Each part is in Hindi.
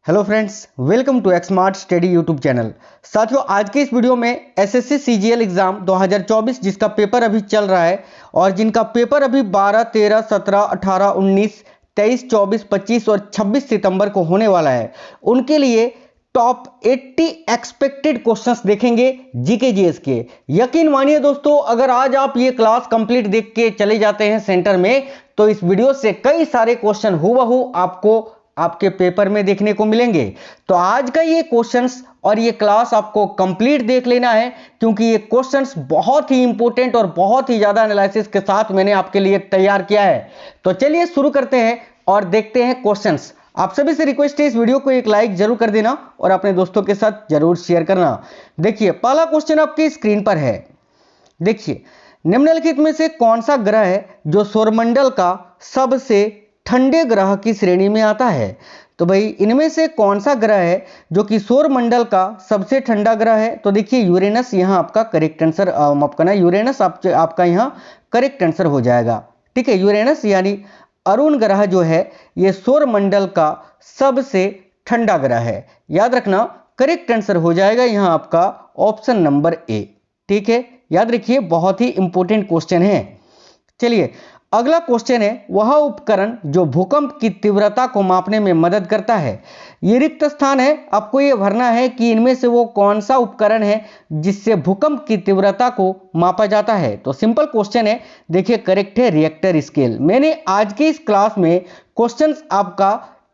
Hello friends, welcome to Xmart study YouTube channel. साथियों, आज के इस वीडियो में एसएससी सीजीएल एग्जाम 2024 जिसका पेपर अभी चल रहा है और जिनका पेपर अभी 12, 13, 17, 18, 19, 23, 24, 25 और 26 सितंबर को होने वाला है, उनके लिए टॉप 80 एक्सपेक्टेड क्वेश्चंस देखेंगे जीके जीएस के। यकीन मानिए दोस्तों, अगर आज आप ये क्लास कंप्लीट देख के चले जाते हैं सेंटर में, तो इस वीडियो से कई सारे क्वेश्चन हूबहू आपको आपके पेपर में देखने को मिलेंगे। तो आज का ये क्वेश्चंस और ये क्लास आपको कंप्लीट देख लेना है, क्योंकि ये क्वेश्चंस बहुत ही इंपॉर्टेंट और बहुत ही ज्यादा एनालिसिस के साथ मैंने आपके लिए तैयार किया है। तो चलिए शुरू करते हैं और देखते हैं क्वेश्चंस। आप सभी से रिक्वेस्ट है, इस वीडियो को एक लाइक जरूर कर देना और अपने दोस्तों के साथ जरूर शेयर करना। देखिए, पहला क्वेश्चन आपकी स्क्रीन पर है। देखिए, निम्नलिखित में से कौन सा ग्रह है जो सौरमंडल का सबसे ठंडे ग्रह की श्रेणी में आता है? तो भाई, इनमें से कौन सा ग्रह है जो कि सौरमंडल का सबसे ठंडा ग्रह है? तो देखिए, यूरेनस यहाँ आपका करेक्ट आंसर, माफ करना, यूरेनस आपका यहाँ करेक्ट आंसर हो जाएगा। ठीक है, यूरेनस यानी अरुण ग्रह जो है ये सौरमंडल का सबसे ठंडा ग्रह है। याद रखना, करेक्ट आंसर हो जाएगा यहाँ आपका ऑप्शन नंबर ए। ठीक है, याद रखिए, बहुत ही इंपॉर्टेंट क्वेश्चन है। चलिए, अगला क्वेश्चन है, वह उपकरण जो भूकंप की तीव्रता को मापने में मदद करता है। ये रिक्त स्थान है, आपको ये भरना है कि इनमें से वो कौन सा उपकरण है जिससे भूकंप की तीव्रता को मापा जाता है। तो सिंपल क्वेश्चन है, देखिए करेक्ट है रिएक्टर स्केल। मैंने आज के इस क्लास में क्वेश्चंस आपका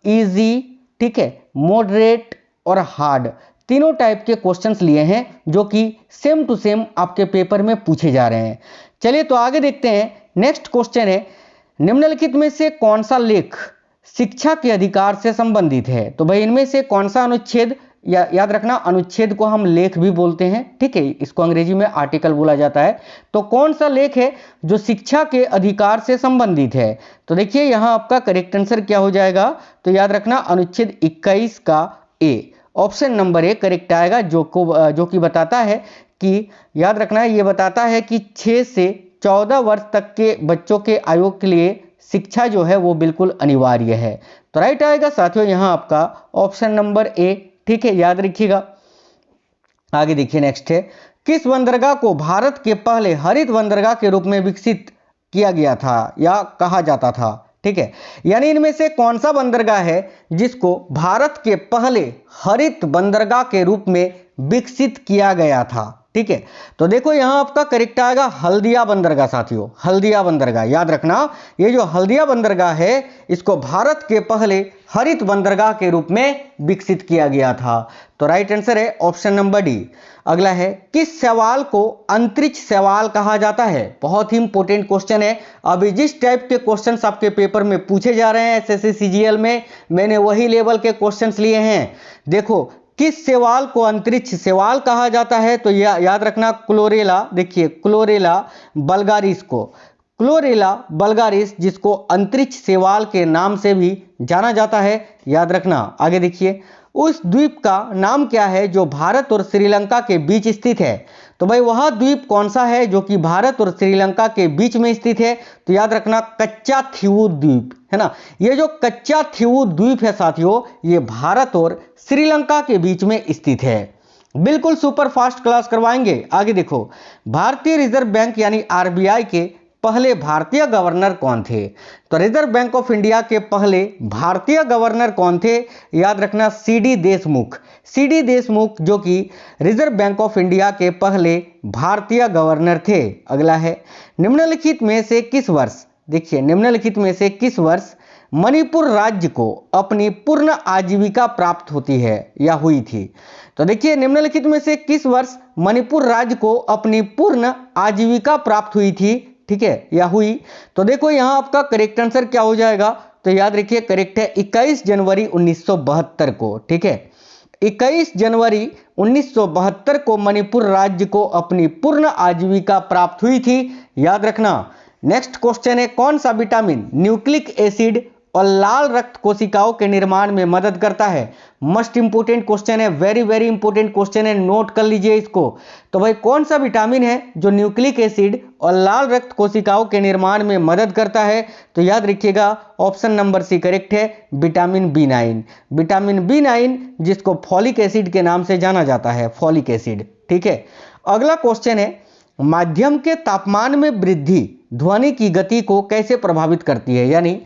इजी, ठीक है, मॉडरेट और हार्ड तीनों टाइप के क्वेश्चंस लिए हैं, जो कि सेम टू सेम आपके पेपर में पूछे जा रहे हैं। चलिए तो आगे देखते हैं। नेक्स्ट क्वेश्चन है, निम्नलिखित में से कौन सा लेख शिक्षा के अधिकार से संबंधित है? तो भाई, इनमें से कौन सा अनुच्छेद, याद रखना अनुच्छेद को हम लेख भी बोलते हैं, ठीक है, इसको अंग्रेजी में आर्टिकल बोला जाता है। तो कौन सा लेख है जो शिक्षा के अधिकार से संबंधित है? तो देखिए, यहां आपका करेक्ट आंसर क्या हो जाएगा? तो याद रखना अनुच्छेद 21 का ए, ऑप्शन नंबर ए करेक्ट आएगा, जो कि बताता है कि, याद रखना, ये बताता है कि 6 से 14 वर्ष तक के बच्चों के आयु के लिए शिक्षा जो है वो बिल्कुल अनिवार्य है। तो राइट आएगा साथियों यहाँ आपका ऑप्शन नंबर ए। ठीक है, याद रखिएगा। आगे देखिए, नेक्स्ट है, किस बंदरगाह को भारत के पहले हरित बंदरगाह के रूप में विकसित किया गया था या कहा जाता था? ठीक है, यानी इनमें से कौन सा बंदरगाह है जिसको भारत के पहले हरित बंदरगाह के रूप में विकसित किया गया था? ठीक है, तो देखो यहां आपका करेक्ट आएगा हल्दिया बंदरगाह। साथियों, हल्दिया बंदरगाह, याद रखना, ये जो हल्दिया बंदरगाह है इसको भारत के पहले हरित बंदरगाह के रूप में विकसित किया गया था। तो राइट आंसर है ऑप्शन नंबर डी। अगला है, किस सवाल को अंतरिक्ष सवाल कहा जाता है? बहुत ही इंपॉर्टेंट क्वेश्चन है। अभी जिस टाइप के क्वेश्चंस आपके पेपर में पूछे जा रहे हैं एसएससी सीजीएल में, मैंने वही लेवल के क्वेश्चंस लिए हैं। देखो, किस सवाल को अंतरिक्ष सवाल कहा जाता है? तो याद रखना क्लोरेला, देखिए क्लोरेला बल्गारिस को, क्लोरेला बल्गारिस जिसको अंतरिक्ष सवाल के नाम से भी जाना जाता है, याद रखना। आगे देखिए, उस द्वीप का नाम क्या है जो भारत और श्रीलंका के बीच स्थित है? तो भाई, वह द्वीप कौन सा है जो कि भारत और श्रीलंका के बीच में स्थित है? तो याद रखना कच्चाथीवु द्वीप है ना। ये जो कच्चाथीवु द्वीप है साथियों, ये भारत और श्रीलंका के बीच में स्थित है। बिल्कुल सुपर फास्ट क्लास करवाएंगे। आगे देखो, भारतीय रिजर्व बैंक यानी आरबीआई के पहले भारतीय गवर्नर कौन थे? तो रिजर्व बैंक ऑफ इंडिया के पहले भारतीय गवर्नर कौन थे? याद रखना सीडी देशमुख। सीडी देशमुख जो कि रिजर्व बैंक ऑफ इंडिया के पहले भारतीय गवर्नर थे। अगला है, निम्नलिखित में से किस वर्ष, देखिए निम्नलिखित में से किस वर्ष मणिपुर राज्य को अपनी पूर्ण आजीविका प्राप्त होती है या हुई थी? तो देखिए, निम्नलिखित में से किस वर्ष मणिपुर राज्य को अपनी पूर्ण आजीविका प्राप्त हुई थी, ठीक है, या हुई? तो देखो यहां आपका करेक्ट आंसर क्या हो जाएगा? तो याद रखिए करेक्ट है 21 जनवरी 1972 को। ठीक है, 21 जनवरी 1972 को मणिपुर राज्य को अपनी पूर्ण आजीविका प्राप्त हुई थी, याद रखना। नेक्स्ट क्वेश्चन है, कौन सा विटामिन न्यूक्लिक एसिड और लाल रक्त कोशिकाओं के निर्माण में मदद करता है। मस्ट इंपोर्टेंट क्वेश्चन है, वेरी वेरी इंपोर्टेंट क्वेश्चन है, नोट कर लीजिए इसको। तो भाई कौन सा विटामिन है जो न्यूक्लिक एसिड और लाल रक्त कोशिकाओं के निर्माण में मदद करता है? तो याद रखिएगा ऑप्शन नंबर सी करेक्ट है, विटामिन B9। विटामिन B9 जिसको फॉलिक एसिड के नाम से जाना जाता है, फॉलिक एसिड। ठीक है, अगला क्वेश्चन है, माध्यम के तापमान में वृद्धि ध्वनि की गति को कैसे प्रभावित करती है? यानी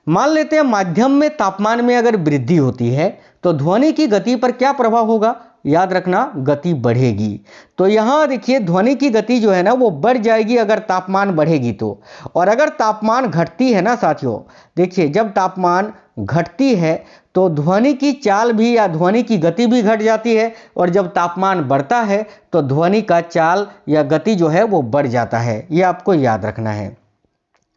मान लेते हैं माध्यम में तापमान में अगर वृद्धि होती है तो ध्वनि की गति पर क्या प्रभाव होगा? याद रखना, गति बढ़ेगी। तो यहां देखिए ध्वनि की गति जो है ना वो बढ़ जाएगी अगर तापमान बढ़ेगी तो। और अगर तापमान घटती है ना साथियों, देखिए जब तापमान घटती है तो ध्वनि की चाल भी या ध्वनि की गति भी घट जाती है, और जब तापमान बढ़ता है तो ध्वनि का चाल या गति जो है वो बढ़ जाता है। ये आपको याद रखना है।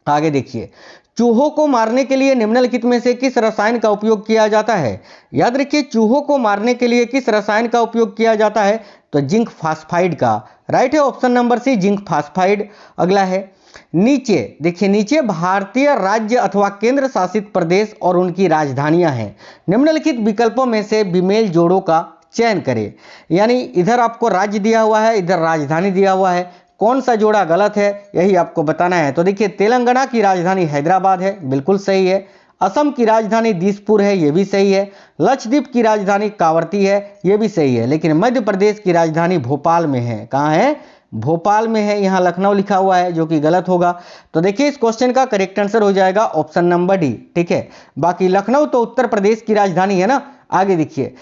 आगे देखिए, चूहों को मारने के लिए निम्नलिखित में से किस रसायन का उपयोग किया जाता है? याद रखिए चूहों को मारने के लिए किस रसायन का उपयोग किया जाता है? तो जिंक फास्फाइड का। राइट है option number C, zinc phosphide. अगला है, नीचे देखिए, नीचे भारतीय राज्य अथवा केंद्र शासित प्रदेश और उनकी राजधानियां हैं। निम्नलिखित विकल्पों में से बेमेल जोड़ों का चयन करें। यानी इधर आपको राज्य दिया हुआ है, इधर राजधानी दिया हुआ है, कौन सा जोड़ा गलत है यही आपको बताना है। तो देखिए तेलंगाना की राजधानी हैदराबाद है, बिल्कुल सही है। असम की राजधानी दिसपुर है, ये भी सही है। लक्षद्वीप की राजधानी कावरती है, ये भी सही है। लेकिन मध्य प्रदेश की राजधानी भोपाल में है। कहाँ है? भोपाल में है। यहाँ लखनऊ लिखा हुआ है जो कि गलत होगा। तो देखिए इस क्वेश्चन का करेक्ट आंसर हो जाएगा ऑप्शन नंबर डी। ठीक है, बाकी लखनऊ तो उत्तर प्रदेश की राजधानी है ना। आगे देखिए,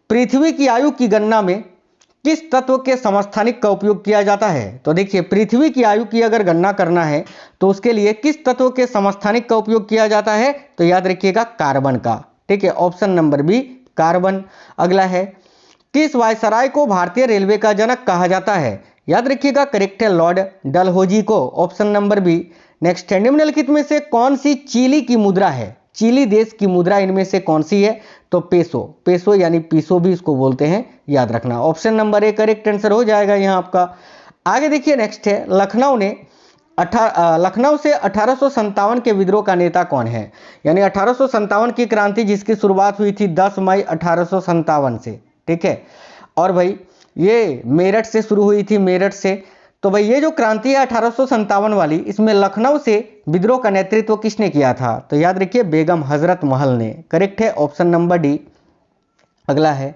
पृथ्वी की आयु की गणना में किस तत्व के समस्थानिक का उपयोग किया जाता है? तो देखिए पृथ्वी की आयु की अगर गणना करना है तो उसके लिए किस तत्व के समस्थानिक का उपयोग किया जाता है? तो याद रखिएगा कार्बन का। ठीक है, ऑप्शन नंबर बी कार्बन। अगला है, किस वायसराय को भारतीय रेलवे का जनक कहा जाता है? याद रखिएगा करेक्ट है लॉर्ड डलहौजी को, ऑप्शन नंबर बी। नेक्स्ट है, निम्नलिखित में से कौन सी चिली की मुद्रा है? चिली देश की मुद्रा इनमें से कौन सी है? तो पेसो। पेसो यानी पीसो भी इसको बोलते हैं, याद रखना। Option number A correct answer हो जाएगा यहाँ आपका। आगे देखिए नेक्स्ट है, लखनऊ से 1857 के विद्रोह का नेता कौन है? यानी 1857 की क्रांति जिसकी शुरुआत हुई थी 10 मई 1857 से। ठीक है, और भाई ये मेरठ से शुरू हुई थी, मेरठ से। तो भाई ये जो क्रांति है 1857 वाली, इसमें लखनऊ से विद्रोह का नेतृत्व किसने किया था? तो याद रखिए बेगम हजरत महल ने। करेक्ट है ऑप्शन नंबर डी। अगला है,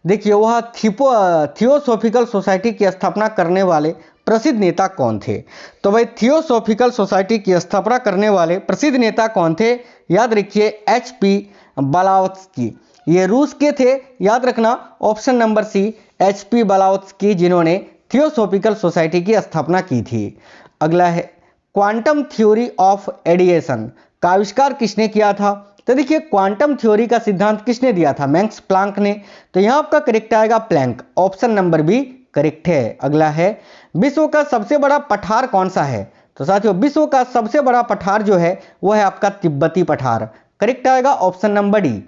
देखिए वह थियोसॉफिकल सोसाइटी की स्थापना करने वाले प्रसिद्ध नेता कौन थे? तो भाई थियोसॉफिकल सोसाइटी की स्थापना करने वाले प्रसिद्ध नेता कौन थे? याद रखिए HP ब्लावत्स्की। ये रूस के थे, याद रखना option number C HP Blavatsky, जिन्होंने थियोसॉफिकल सोसाइटी की स्थापना की थी। अगला है, क्वांटम थ्योरी ऑफ एडिएशन का आविष्कार किसने किया था? तो देखिए क्वांटम थ्योरी का सिद्धांत किसने दिया था? मैक्स प्लांक ने। तो यहां आपका करेक्ट आएगा Planck, option number B correct है। अगला है, विश्व का सबसे बड़ा पठार कौन सा है? तो साथियों विश्व का सबसे बड़ा पठार जो है वह है आपका तिब्बती पठार। करेक्ट आएगा ऑप्शन नंबर डी।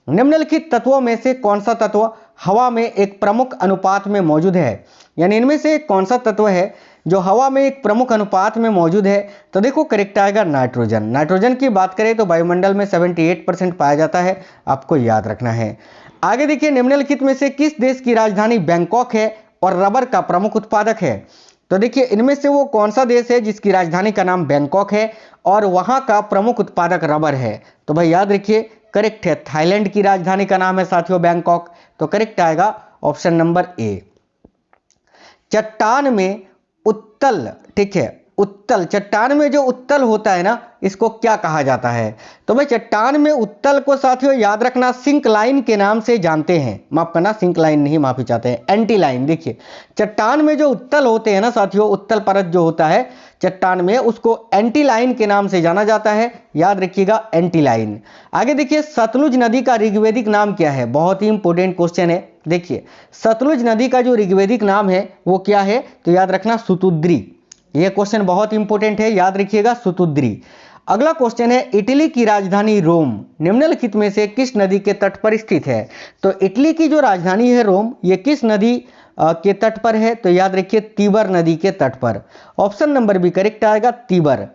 निम्नलिखित तत्वों में से कौन सा तत्व हवा में एक प्रमुख अनुपात में मौजूद है? यानी इनमें से कौन सा तत्व है जो हवा में एक प्रमुख अनुपात में मौजूद है? तो देखो करेक्ट आएगा नाइट्रोजन। नाइट्रोजन की बात करें तो वायुमंडल में 78% पाया जाता है, आपको याद रखना है। आगे देखिए, निम्नलिखित में से किस देश की राजधानी बैंकॉक है और रबर का प्रमुख उत्पादक है? तो देखिए इनमें से वो कौन सा देश है जिसकी राजधानी का नाम बैंकॉक है और वहां का प्रमुख उत्पादक रबर है? तो भाई याद रखिए करेक्ट है, थाईलैंड की राजधानी का नाम है साथियों बैंकॉक। तो करेक्ट आएगा ऑप्शन नंबर ए। चट्टान में उत्तल, ठीक है, उत्तल, चट्टान में जो उत्तल होता है ना इसको क्या कहा जाता है? तो भाई चट्टान में उत्तल को साथियों याद रखना सिंक लाइन के नाम से जानते हैं। माफ करना, सिंक लाइन नहीं, माफी चाहते हैं, एंटी लाइन। देखिए चट्टान में जो उत्तल होते हैं ना साथियों, उत्तल परत जो होता है चट्टान में, उसको एंटी लाइन के नाम से जाना जाता है, याद रखिएगा एंटी लाइन। आगे देखिए, सतलुज नदी का ऋग्वेदिक नाम क्या है? बहुत ही इंपॉर्टेंट क्वेश्चन है। देखिए सतलुज नदी का जो ऋग्वेदिक नाम है वो क्या है? तो याद रखना सुतुद्री। यह क्वेश्चन बहुत इंपॉर्टेंट है, याद रखिएगा सुतुद्री। अगला क्वेश्चन है, इटली की राजधानी रोम निम्नलिखित में से किस नदी के तट पर स्थित है? तो इटली की जो राजधानी है रोम, ये किस नदी के तट पर है? तो याद रखिए तीबर नदी के तट पर। ऑप्शन नंबर बी करेक्ट आएगा तीबर।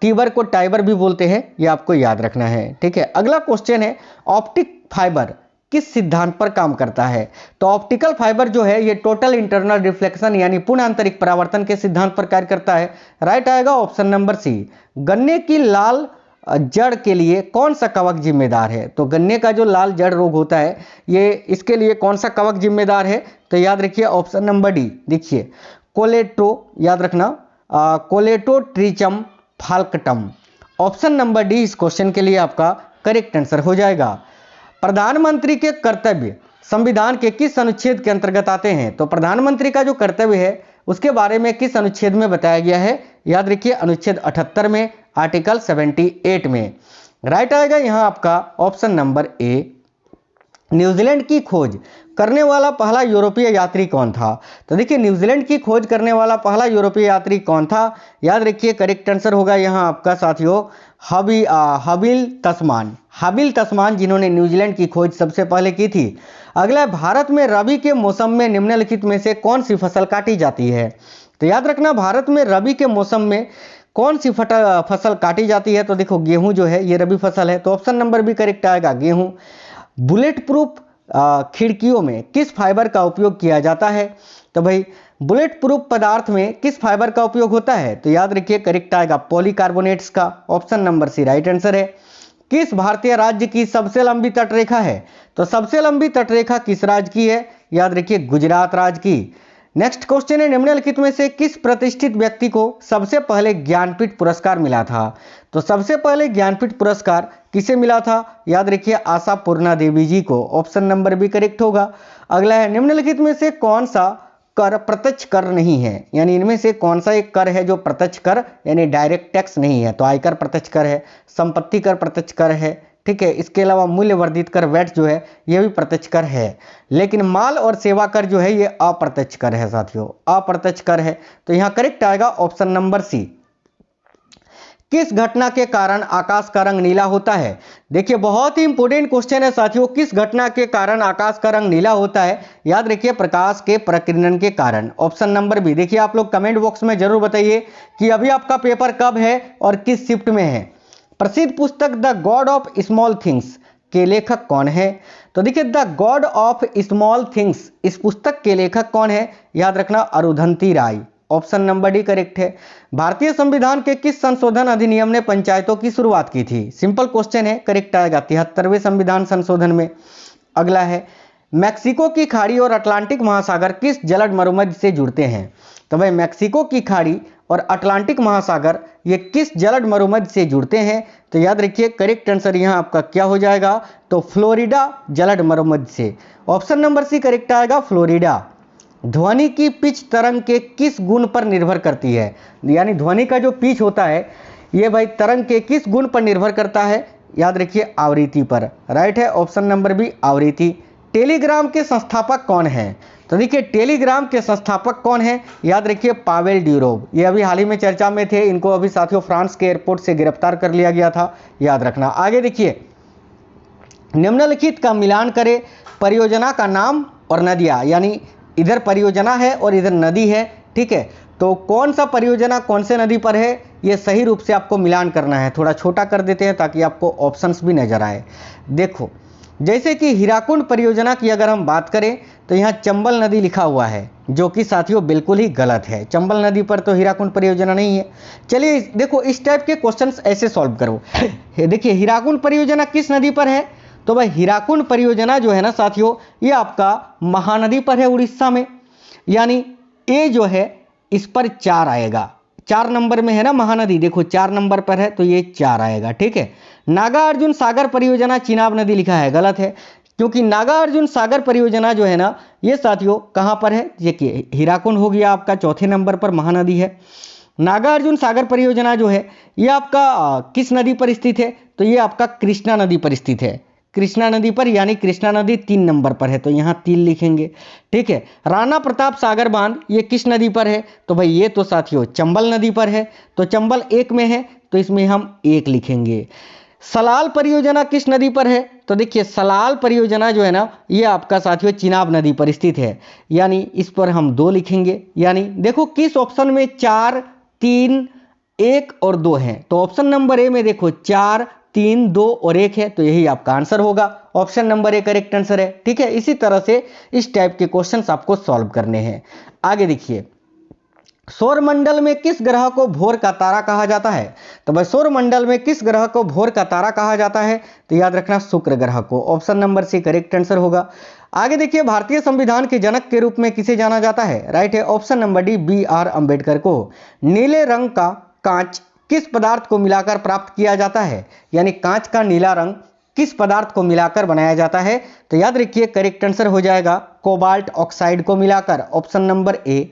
टीबर को टाइबर भी बोलते हैं, ये आपको याद रखना है। ठीक है, अगला क्वेश्चन है ऑप्टिक फाइबर किस सिद्धांत पर काम करता है? तो ऑप्टिकल फाइबर जो है ये टोटल इंटरनल रिफ्लेक्शन यानी पूर्ण आंतरिक परावर्तन के सिद्धांत पर कार्य करता है। राइट आएगा ऑप्शन नंबर सी। गन्ने की लाल जड़ के लिए कौन सा कवक जिम्मेदार है? तो गन्ने का जो लाल जड़ रोग होता है ये इसके लिए कौन सा कवक जिम्मेदार है? तो याद रखिए ऑप्शन नंबर डी। देखिए याद रखना कोलेटोट्रिचम फाल्कटम। ऑप्शन नंबर डी इस क्वेश्चन के लिए आपका करेक्ट आंसर हो जाएगा। प्रधानमंत्री के कर्तव्य संविधान के किस अनुच्छेद के अंतर्गत आते हैं? तो प्रधानमंत्री का जो कर्तव्य है उसके बारे में किस अनुच्छेद में बताया गया है? याद रखिए अनुच्छेद 78 में, आर्टिकल 78 में। राइट आएगा यहां आपका ऑप्शन नंबर ए। न्यूजीलैंड की खोज करने वाला पहला यूरोपीय यात्री कौन था? तो देखिए न्यूजीलैंड की खोज करने वाला पहला यूरोपीय यात्री कौन था? याद रखिए करेक्ट आंसर होगा यहां आपका साथियों हबिल तस्मान जिन्होंने न्यूजीलैंड की खोज सबसे पहले की थी। अगला, भारत में रबी के मौसम में निम्नलिखित में से कौन सी फसल काटी जाती है? तो याद रखना भारत में रबी के मौसम में कौन सी फसल काटी जाती है? तो देखो गेहूं जो है ये रबी फसल है, तो ऑप्शन नंबर भी करेक्ट आएगा गेहूं। बुलेट प्रूफ खिड़कियों में किस फाइबर का उपयोग किया जाता है? तो भाई बुलेट प्रूफ पदार्थ में किस फाइबर का उपयोग होता है? तो याद रखिए करेक्ट आएगा पॉलीकार्बोनेट्स का। Option number C right answer है। किस भारतीय राज्य की सबसे लंबी तटरेखा है? तो सबसे लंबी तटरेखा किस राज्य की है? याद रखिए गुजरात राज्य की। नेक्स्ट क्वेश्चन है निम्नलिखित में से किस प्रतिष्ठित व्यक्ति को सबसे पहले ज्ञानपीठ पुरस्कार मिला था? तो सबसे पहले ज्ञानपीठ पुरस्कार किसे मिला था? याद रखिए आशा पूर्णा देवी जी को। ऑप्शन नंबर भी करेक्ट होगा। अगला है निम्नलिखित में से कौन सा कर प्रत्यक्ष कर नहीं है? यानी इनमें से कौन सा एक कर है जो प्रत्यक्ष कर यानी डायरेक्ट टैक्स नहीं है? तो आयकर प्रत्यक्ष कर है, संपत्ति कर प्रत्यक्ष कर है, ठीक है। इसके अलावा मूल्य वर्धित कर वैट जो है यह भी प्रत्यक्ष कर है, लेकिन माल और सेवा कर जो है ये अप्रत्यक्ष कर है साथियों, अप्रत्यक्ष कर है। तो यहां करेक्ट आएगा ऑप्शन नंबर सी। किस घटना के कारण आकाश का रंग नीला होता है? देखिए बहुत ही इंपॉर्टेंट क्वेश्चन है साथियों, किस घटना के कारण आकाश का रंग नीला होता है? याद रखिए प्रकाश के प्रकीर्णन के कारण। Option number B. देखिए आप लोग कमेंट बॉक्स में जरूर बताइए कि अभी आपका पेपर कब है और किस शिफ्ट में है। प्रसिद्ध पुस्तक the God of small things के लेखक कौन है? तो देखिए the God of small things इस पुस्तक के लेखक कौन है? याद रखना अरुंधति राय। ऑप्शन नंबर डी करेक्ट है। भारतीय संविधान के किस संशोधन अधिनियम ने पंचायतों की शुरुआत की थी? सिंपल क्वेश्चन है, करेक्ट आएगा 73वें संविधान संशोधन में। अगला है मैक्सिको की खाड़ी और अटलांटिक महासागर किस जलद मरुमध्य से जुड़ते हैं? तो भाई मैक्सिको की खाड़ी और अटलांटिक महासागर ये किस जलद मरुमध्य से जुड़ते हैं? तो याद रखिए करेक्ट आंसर यहाँ आपका क्या हो जाएगा? तो फ्लोरिडा जलद मरुमध्य से। ऑप्शन नंबर सी करेक्ट आएगा फ्लोरिडा। ध्वनि की पिच तरंग के किस गुण पर निर्भर करती है? यानी ध्वनि का जो पिच होता है ये भाई तरंग के किस गुण पर निर्भर करता है? याद रखिए आवृत्ति पर। राइट है ऑप्शन नंबर बी आवृत्ति। टेलीग्राम के संस्थापक कौन है? तो देखिए टेलीग्राम के संस्थापक कौन है? याद रखिए पावेल ड्यूरोव। ये अभी हाल ही में चर्चा में थे, इनको अभी साथियों फ्रांस के एयरपोर्ट से गिरफ्तार कर लिया गया था, याद रखना। आगे देखिए निम्नलिखित का मिलान करें परियोजना का नाम और नदियां, यानी इधर परियोजना है और इधर नदी है, ठीक है। तो कौन सा परियोजना कौन से नदी पर है ये सही रूप से आपको मिलान करना है। थोड़ा छोटा कर देते हैं ताकि आपको ऑप्शंस भी नजर आए। देखो जैसे कि हीराकुंड परियोजना की अगर हम बात करें तो यहाँ चंबल नदी लिखा हुआ है, जो कि साथियों बिल्कुल ही गलत है। चंबल नदी पर तो हीराकुंड परियोजना नहीं है। चलिए देखो इस टाइप के क्वेश्चंस ऐसे सॉल्व करो। देखिए हीराकुंड परियोजना किस नदी पर है? तो भाई हीराकुंड परियोजना जो है ना साथियों ये आपका महानदी पर है उड़ीसा में, यानी ए जो है इस पर 4 आएगा। 4 नंबर में है ना महानदी, देखो 4 नंबर पर है तो ये 4 आएगा, ठीक है। नागार्जुन सागर परियोजना चिनाब नदी लिखा है, गलत है, क्योंकि नागार्जुन सागर परियोजना जो है ना ये साथियों कहाँ पर है? देखिए हीराकुंड हो गया आपका, चौथे नंबर पर महानदी है। नागार्जुन सागर परियोजना जो है ये आपका किस नदी पर स्थित है? तो ये आपका कृष्णा नदी पर स्थित है, कृष्णा नदी पर, यानी कृष्णा नदी 3 नंबर पर है तो यहाँ 3 लिखेंगे, ठीक है। राणा प्रताप सागर बांध ये किस नदी पर है? तो भाई ये तो साथियों चंबल नदी पर है, तो चंबल 1 में है तो इसमें हम 1 लिखेंगे। सलाल परियोजना किस नदी पर है? तो देखिए सलाल परियोजना जो है ना ये आपका साथियों चिनाब नदी पर स्थित है, यानी इस पर हम 2 लिखेंगे। यानी देखो किस ऑप्शन में 4, 3 1 और 2 हैं, तो ऑप्शन नंबर ए में देखो 4, 3, 2 और 1 है, तो यही आपका आंसर होगा। Option number A correct answer है। ठीक है, इसी तरह से इस टाइप के क्वेश्चंस आपको सॉल्व करने हैं। आगे देखिए, सौरमंडल में किस ग्रह को भोर का तारा कहा जाता है? तो भाई सौरमंडल में किस ग्रह को भोर का तारा कहा जाता है? तो याद रखना शुक्र ग्रह को। Option number C correct answer होगा। आगे देखिए, भारतीय संविधान के जनक के रूप में किसे जाना जाता है? राइट है option number D BR Ambedkar को। नीले रंग का कांच किस पदार्थ को मिलाकर प्राप्त किया जाता है? यानी कांच का नीला रंग किस पदार्थ को मिलाकर बनाया जाता है? तो याद रखिए करेक्ट आंसर हो जाएगा कोबाल्ट ऑक्साइड को मिलाकर। ऑप्शन नंबर ए।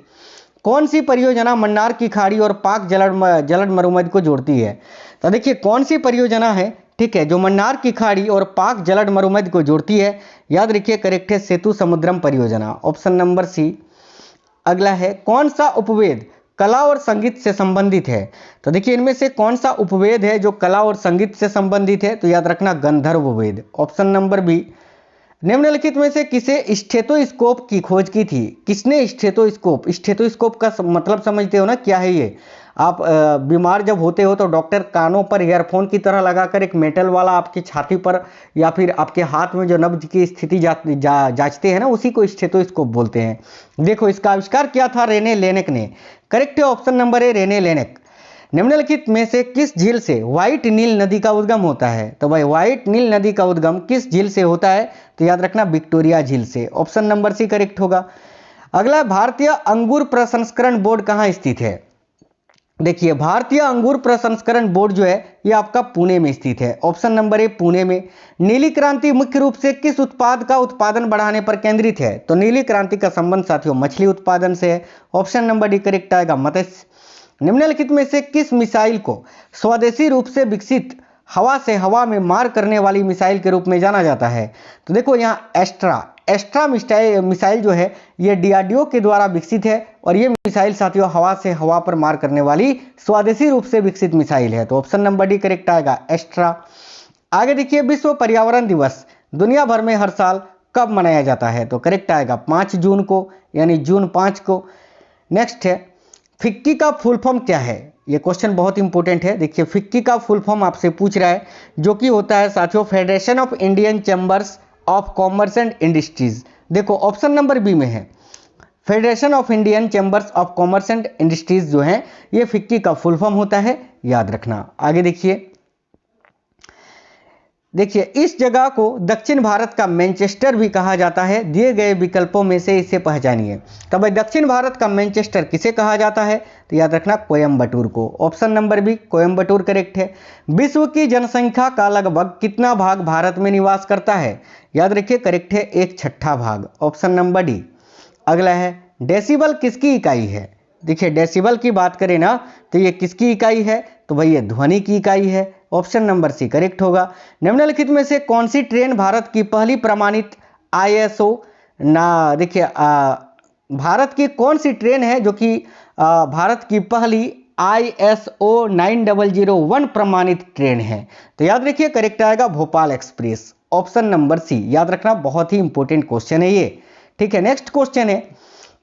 कौन सी परियोजना मन्नार की खाड़ी और पाक जलद मरुमध्य को जोड़ती है? तो देखिए कौन सी परियोजना है, ठीक है, जो मन्नार की खाड़ी और पाक जलद मरुमध्य को जोड़ती है? याद रखिए करेक्ट है सेतु समुद्रम परियोजना। Option number C. अगला है, कौन सा उपवेद कला और संगीत से संबंधित है? तो देखिए इनमें से कौन सा उपवेद है जो कला और संगीत से संबंधित है? तो याद रखना गंधर्व वेद। Option number B. निम्नलिखित में से किसे स्टेथोस्कोप की खोज की थी? किसने स्टेथोस्कोप का मतलब समझते हो ना, क्या है ये? आप बीमार जब होते हो तो डॉक्टर कानों पर ईयरफोन की तरह लगाकर एक मेटल वाला आपकी छाती पर या फिर आपके हाथ में जो नब्ज की स्थिति जांचते हैं ना, उसी को स्टेथोस्कोप बोलते हैं। देखो इसका आविष्कार किया था रेने लेनेक ने। करेक्ट है option number A Rene Laennec. निम्नलिखित में से किस झील से व्हाइट नील नदी का उद्गम होता है? तो भाई व्हाइट नील नदी का उद्गम किस झील से होता है? तो याद रखना विक्टोरिया झील से। ऑप्शन नंबर सी करेक्ट होगा। अगला, भारतीय अंगूर प्रसंस्करण बोर्ड कहाँ स्थित है? देखिए भारतीय अंगूर प्रसंस्करण बोर्ड जो है ये आपका पुणे में स्थित है। ऑप्शन नंबर ए पुणे में। नीली क्रांति मुख्य रूप से किस उत्पाद का उत्पादन बढ़ाने पर केंद्रित है? तो नीली क्रांति का संबंध साथियों मछली उत्पादन से है। ऑप्शन नंबर डी करेक्ट आएगा मत्स्य। निम्नलिखित में से किस मिसाइल को स्वदेशी रूप से विकसित हवा से हवा में मार करने वाली मिसाइल के रूप में जाना जाता है? तो देखो यहाँ एस्ट्रा मिसाइल जो है ये DRDO के द्वारा विकसित है और ये मिसाइल साथियों हवा से हवा पर मार करने वाली स्वदेशी रूप से विकसित मिसाइल है। तो ऑप्शन नंबर डी करेक्ट आएगा एस्ट्रा। आगे देखिए, विश्व पर्यावरण दिवस दुनिया भर में हर साल कब मनाया जाता है? तो करेक्ट आएगा 5 जून को, यानी जून 5 को। नेक्स्ट है, फिक्की का फुल फॉर्म क्या है? ये क्वेश्चन बहुत इंपॉर्टेंट है। देखिए फिक्की का फुल फॉर्म आपसे पूछ रहा है, जो कि होता है साथियों federation of Indian chambers of commerce and industries. देखो ऑप्शन नंबर बी में है federation of Indian chambers of commerce and industries जो है ये फिक्की का फुल फॉर्म होता है, याद रखना। आगे देखिए इस जगह को दक्षिण भारत का मैनचेस्टर भी कहा जाता है। दिए गए विकल्पों में से इसे पहचानिए। तो भाई दक्षिण भारत का मैनचेस्टर किसे कहा जाता है? तो याद रखना कोयम्बटूर को। Option number B Coimbatore correct है। विश्व की जनसंख्या का लगभग कितना भाग भारत में निवास करता है? याद रखिए करेक्ट है 1/6 भाग। Option number D. अगला है, डेसिबल किसकी इकाई है? देखिए डेसिबल की बात करें ना तो ये किसकी इकाई है? तो भाई ये ध्वनि की इकाई है। ऑप्शन नंबर सी करेक्ट होगा। निम्नलिखित में से कौन सी ट्रेन भारत की पहली प्रमाणित ISO ना, देखिए भारत की कौन सी ट्रेन है जो कि भारत की पहली ISO 9001 प्रमाणित ट्रेन है? तो याद रखिए करेक्ट आएगा Bhopal Express. Option number C, याद रखना बहुत ही इंपॉर्टेंट क्वेश्चन है ये। ठीक है, नेक्स्ट क्वेश्चन है,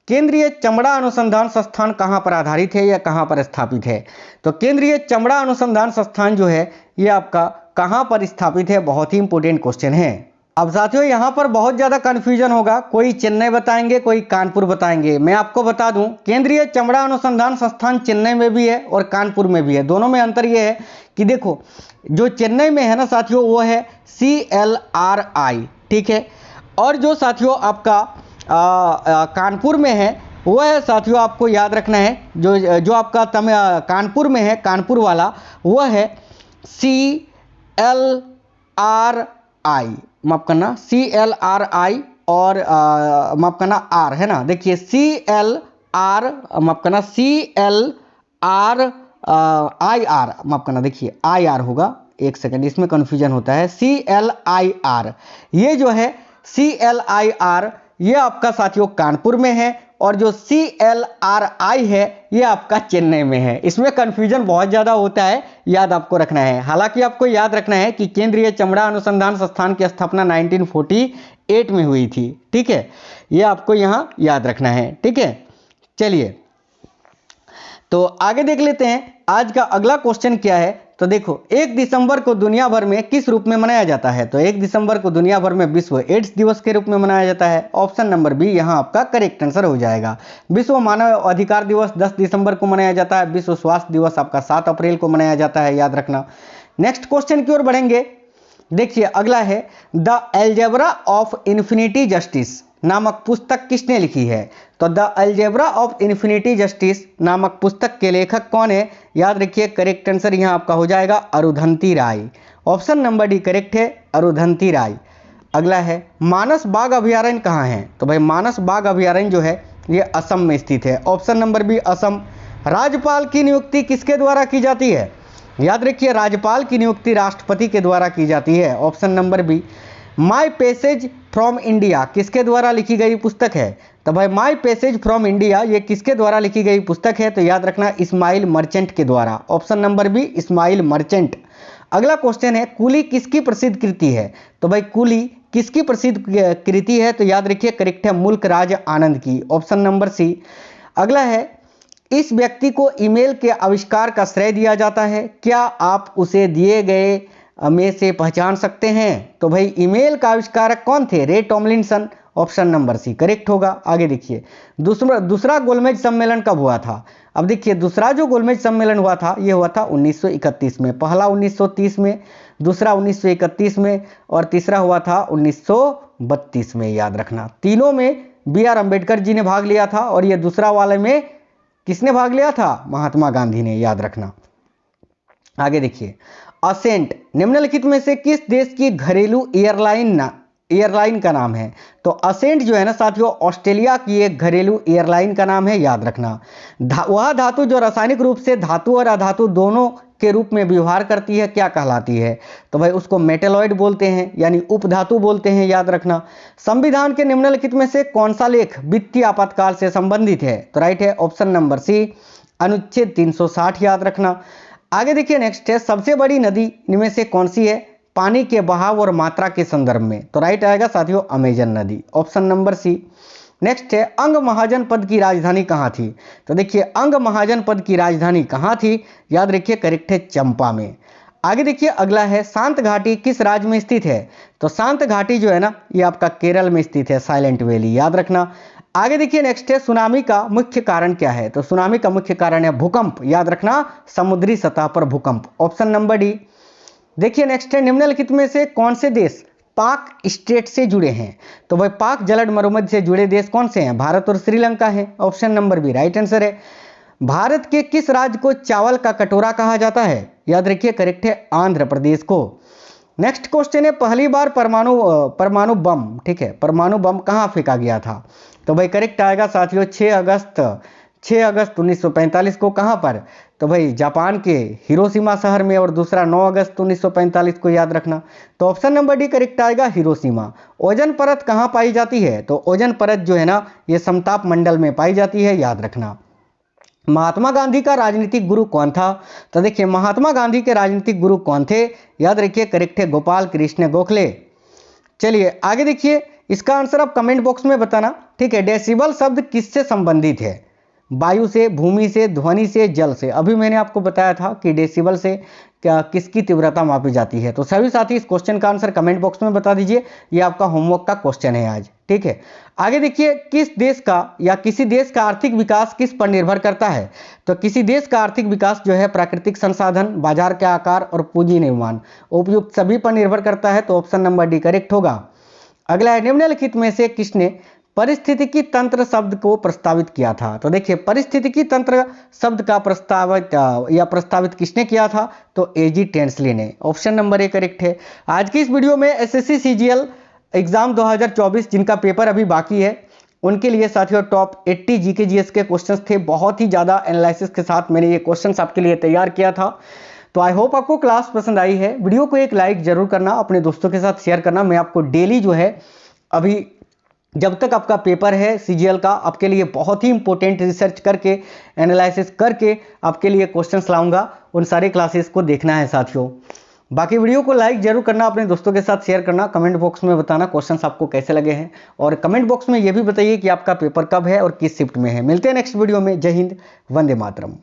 केंद्रीय चमड़ा अनुसंधान संस्थान कहां पर आधारित है या कहां पर स्थापित है? तो केंद्रीय चमड़ा अनुसंधान संस्थान जो है ये आपका कहां पर स्थापित है? बहुत ही इंपॉर्टेंट क्वेश्चन है। अब साथियों यहां पर बहुत ज्यादा कंफ्यूजन होगा, कोई चेन्नई बताएंगे कोई कानपुर बताएंगे। मैं आपको बता दूं केंद्रीय चमड़ा अनुसंधान संस्थान चेन्नई में भी है और कानपुर में भी है। दोनों में अंतर यह है कि देखो जो चेन्नई में है ना साथियों वो है CLRI, ठीक है, और जो साथियों आपका कानपुर में है वो है साथियों आपको याद रखना है जो आपका कानपुर में है, कानपुर वाला वो है CLRI, माफ करना CLRI और माफ करना R है ना। देखिए CLR माफ करना CLRIR माफ करना, देखिए IR होगा, एक सेकंड इसमें कंफ्यूजन होता है। CLIR ये जो है CLIR ये आपका साथियों कानपुर में है और जो CLRI है ये आपका चेन्नई में है। इसमें कंफ्यूजन बहुत ज़्यादा होता है, याद आपको रखना है। हालांकि आपको याद रखना है कि केंद्रीय चमड़ा अनुसंधान संस्थान की स्थापना 1948 में हुई थी। ठीक है, ये आपको यहाँ याद रखना है। ठीक है, चलिए तो आगे देख लेते हैं। आज का अगला क्वेश्चन क्या है, तो देखो 1 दिसंबर को दुनिया भर में किस रूप में मनाया जाता है? तो 1 दिसंबर को दुनिया भर में विश्व एड्स दिवस के रूप में मनाया जाता है। ऑप्शन नंबर बी यहाँ आपका करेक्ट आंसर हो जाएगा। विश्व मानव अधिकार दिवस 10 दिसंबर को मनाया जाता है। विश्व स्वास्थ्य दिवस आपका 7 अप्रैल को मनाया जाता है, याद रखना। नेक्स्ट क्वेश्चन की ओर बढ़ेंगे। देखिए अगला है the algebra of infinity justice नामक पुस्तक किसने लिखी है? तो the algebra of infinity justice नामक पुस्तक के लेखक कौन है? याद रखिए करेक्ट आंसर यहाँ आपका हो जाएगा अरुंधति राय। ऑप्शन नंबर डी करेक्ट है, अरुंधति राय। अगला है मानस बाघ अभयारण्य कहाँ है? तो भाई मानस बाघ अभयारण्य जो है ये असम में स्थित है। Option number B Assam. राज्यपाल की नियुक्ति किसके द्वारा की जाती है? याद रखिए राज्यपाल की नियुक्ति राष्ट्रपति के द्वारा की जाती है। Option number B. My Passage from India किसके द्वारा लिखी गई पुस्तक है? तो भाई माई पैसेज फ्रॉम इंडिया ये किसके द्वारा लिखी गई पुस्तक है? तो याद रखना इस्माइल मर्चेंट के द्वारा। Option number B Ismail Merchant. अगला क्वेश्चन है कूली किसकी प्रसिद्ध कृति है? तो भाई कूली किसकी प्रसिद्ध कृति है? तो याद रखिए करेक्ट है मुल्क राज आनंद की। Option number C. अगला है इस व्यक्ति को ईमेल के आविष्कार का श्रेय दिया जाता है, क्या आप उसे दिए गए में से पहचान सकते हैं? तो भाई ईमेल का आविष्कारक कौन थे? Ray Tomlinson. Option number C correct होगा। आगे देखिए दूसरा गोलमेज सम्मेलन कब हुआ था? अब देखिए दूसरा जो गोलमेज सम्मेलन हुआ था ये हुआ था 1931 में। पहला 1930 में, दूसरा 1931 में और तीसरा हुआ था 1932 में, याद रखना। तीनों में बी आर अम्बेडकर जी ने भाग लिया था और ये दूसरा वाले में किसने भाग लिया था? महात्मा गांधी ने, याद रखना। आगे देखिए असेंट निम्नलिखित में से किस देश की घरेलू एयरलाइन का नाम है? तो असेंट जो है ना साथियों ऑस्ट्रेलिया की एक घरेलू एयरलाइन का नाम है, याद रखना। वह धातु जो रासायनिक रूप से धातु और अधातु दोनों के रूप में व्यवहार करती है क्या कहलाती है? तो भाई उसको मेटेलॉइड बोलते हैं यानी उपधातु बोलते हैं, याद रखना। संविधान के निम्नलिखित में से कौन सा लेख वित्तीय आपातकाल से संबंधित है? तो राइट है ऑप्शन नंबर सी अनुच्छेद 360, याद रखना। आगे देखिए नेक्स्ट है सबसे बड़ी नदी इनमें से कौन सी है पानी के बहाव और मात्रा के संदर्भ में? तो राइट आएगा साथियों अमेजन नदी। ऑप्शन नंबर सी। नेक्स्ट है अंग महाजनपद की राजधानी कहाँ थी? तो देखिए अंग महाजनपद की राजधानी कहाँ थी? याद रखिए करेक्ट है चंपा में। आगे देखिए अगला है शांत घाटी किस राज्य में स्थित है? तो शांत घाटी जो है ना ये आपका केरल में स्थित है, साइलेंट वैली, याद रखना। आगे देखिए नेक्स्ट है सुनामी का मुख्य कारण क्या है? तो सुनामी का मुख्य कारण है भूकंप, याद रखना समुद्री सतह पर भूकंप। Option number D. देखिए नेक्स्ट है निम्नलिखित में से कौन से देश पाक स्टेट से जुड़े हैं? तो भाई पाक जलद मरुमध्य से जुड़े देश कौन से हैं? भारत और श्रीलंका है। Option number B right answer है। भारत के किस राज्य को चावल का कटोरा कहा जाता है? याद रखिए करेक्ट है आंध्र प्रदेश को। नेक्स्ट क्वेश्चन है पहली बार परमाणु बम, ठीक है, परमाणु बम कहाँ फेंका गया था? तो भाई करेक्ट आएगा साथियों 6 अगस्त 1945 को। कहाँ पर? तो भाई जापान के हिरोशिमा शहर में, और दूसरा 9 अगस्त 1945 को, याद रखना। तो ऑप्शन नंबर डी करेक्ट आएगा हिरोशिमा। ओजोन परत कहाँ पाई जाती है? तो ओजोन परत जो है ना ये समताप मंडल में पाई जाती है, याद रखना। महात्मा गांधी का राजनीतिक गुरु कौन था? तो देखिए महात्मा गांधी के राजनीतिक गुरु कौन थे? याद रखिए करेक्ट है गोपाल कृष्ण गोखले। चलिए आगे देखिए इसका आंसर आप कमेंट बॉक्स में बताना, ठीक है। डेसिबल शब्द किससे संबंधित है? वायु से, भूमि से, ध्वनि से, जल से। अभी मैंने आपको बताया था कि डेसिबल से क्या किसकी तीव्रता मापी जाती है। तो सभी साथी इस क्वेश्चन का आंसर कमेंट बॉक्स में बता दीजिए, ये आपका होमवर्क का क्वेश्चन है आज, ठीक है। आगे देखिए किस देश का या किसी देश का आर्थिक विकास किस पर निर्भर करता है? तो किसी देश का आर्थिक विकास जो है प्राकृतिक संसाधन, बाजार के आकार और पूंजी निर्माण, उपयुक्त सभी पर निर्भर करता है। तो ऑप्शन नंबर डी करेक्ट होगा। अगला है निम्नलिखित में से किसने परिस्थितिकी तंत्र शब्द को प्रस्तावित किया था? तो देखिए परिस्थितिकी तंत्र शब्द का प्रस्तावित किसने किया था? तो एजी टेंसले ने। ऑप्शन नंबर ए करेक्ट है। आज की इस वीडियो में एसएससी सीजीएल एग्जाम 2024 जिनका पेपर अभी बाकी है उनके लिए साथियों टॉप 80 जीके जीएस के क्वेश्चंस थे। बहुत ही ज्यादा एनालिसिस के साथ मैंने ये क्वेश्चंस आपके लिए तैयार किया था। तो आई होप आपको क्लास पसंद आई है। वीडियो को एक लाइक जरूर करना, अपने दोस्तों के साथ शेयर करना। मैं आपको डेली जो है अभी जब तक आपका पेपर है सीजीएल का, आपके लिए बहुत ही इंपॉर्टेंट रिसर्च करके, एनालिसिस करके आपके लिए क्वेश्चंस लाऊंगा। उन सारे क्लासेस को देखना है साथियों। बाकी वीडियो को लाइक जरूर करना, अपने दोस्तों के साथ शेयर करना, कमेंट बॉक्स में बताना क्वेश्चंस आपको कैसे लगे हैं, और कमेंट बॉक्स में ये भी बताइए कि आपका पेपर कब है और किस शिफ्ट में है। मिलते हैं नेक्स्ट वीडियो में। जय हिंद, वंदे मातरम।